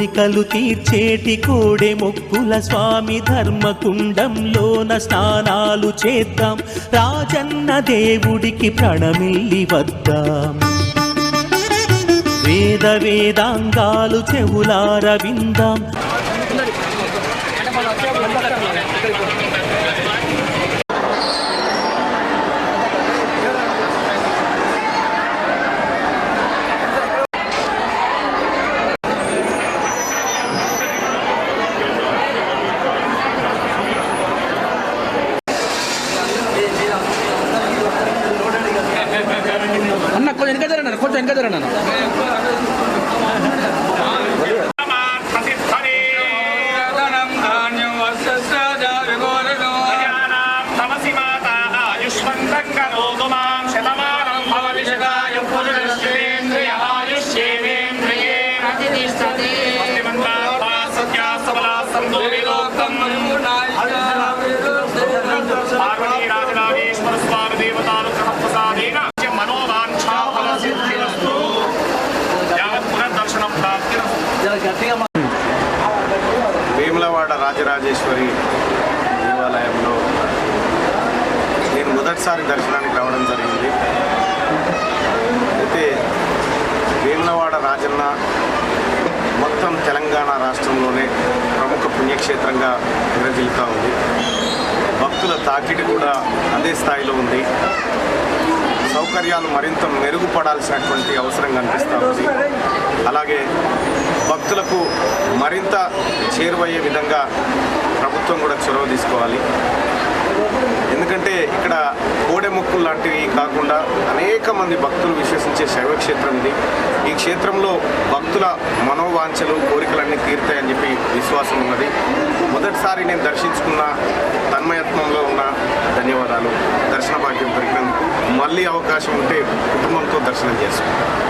కోరికలు తీర్చేటి కోడె మొక్కుల స్వామి ధర్మకుండంలోన స్నానాలు చేద్దాం, రాజన్న దేవుడికి ప్రణమిల్లి వద్దాం. వేద వేదాంగాలు చెవులార విందాం. అన్న కొంచెం వెనక జరగండి వేములవాడ రాజరాజేశ్వరి దేవాలయంలో నేను మొదటిసారి దర్శనానికి రావడం జరిగింది. అయితే వేములవాడ రాజన్న మొత్తం తెలంగాణ రాష్ట్రంలోనే ప్రముఖ పుణ్యక్షేత్రంగా విరజిల్లుతూ ఉంది. భక్తుల తాకిడి కూడా అదే స్థాయిలో ఉంది. సౌకర్యాలు మరింత మెరుగుపడాల్సినటువంటి అవసరం కనిపిస్తూ ఉంది. అలాగే భక్తులకు మరింత చేరువయ్యే విధంగా ప్రభుత్వం కూడా చొరవ తీసుకోవాలి. ఎందుకంటే ఇక్కడ కోడె మొక్కులు లాంటివి కాకుండా అనేక మంది భక్తులు విశ్వసించే శైవక్షేత్రం ఇది. ఈ క్షేత్రంలో భక్తుల మనోవాంఛలు కోరికలన్నీ తీరుతాయని చెప్పి విశ్వాసం ఉన్నది. మొదటిసారి నేను దర్శించుకున్న తన్మయత్వంలో ఉన్న ధన్యవాదాలు. దర్శన భాగ్యం దొరికినందుకు మళ్ళీ అవకాశం ఉంటే కుటుంబంతో దర్శనం చేసుకుంటాను.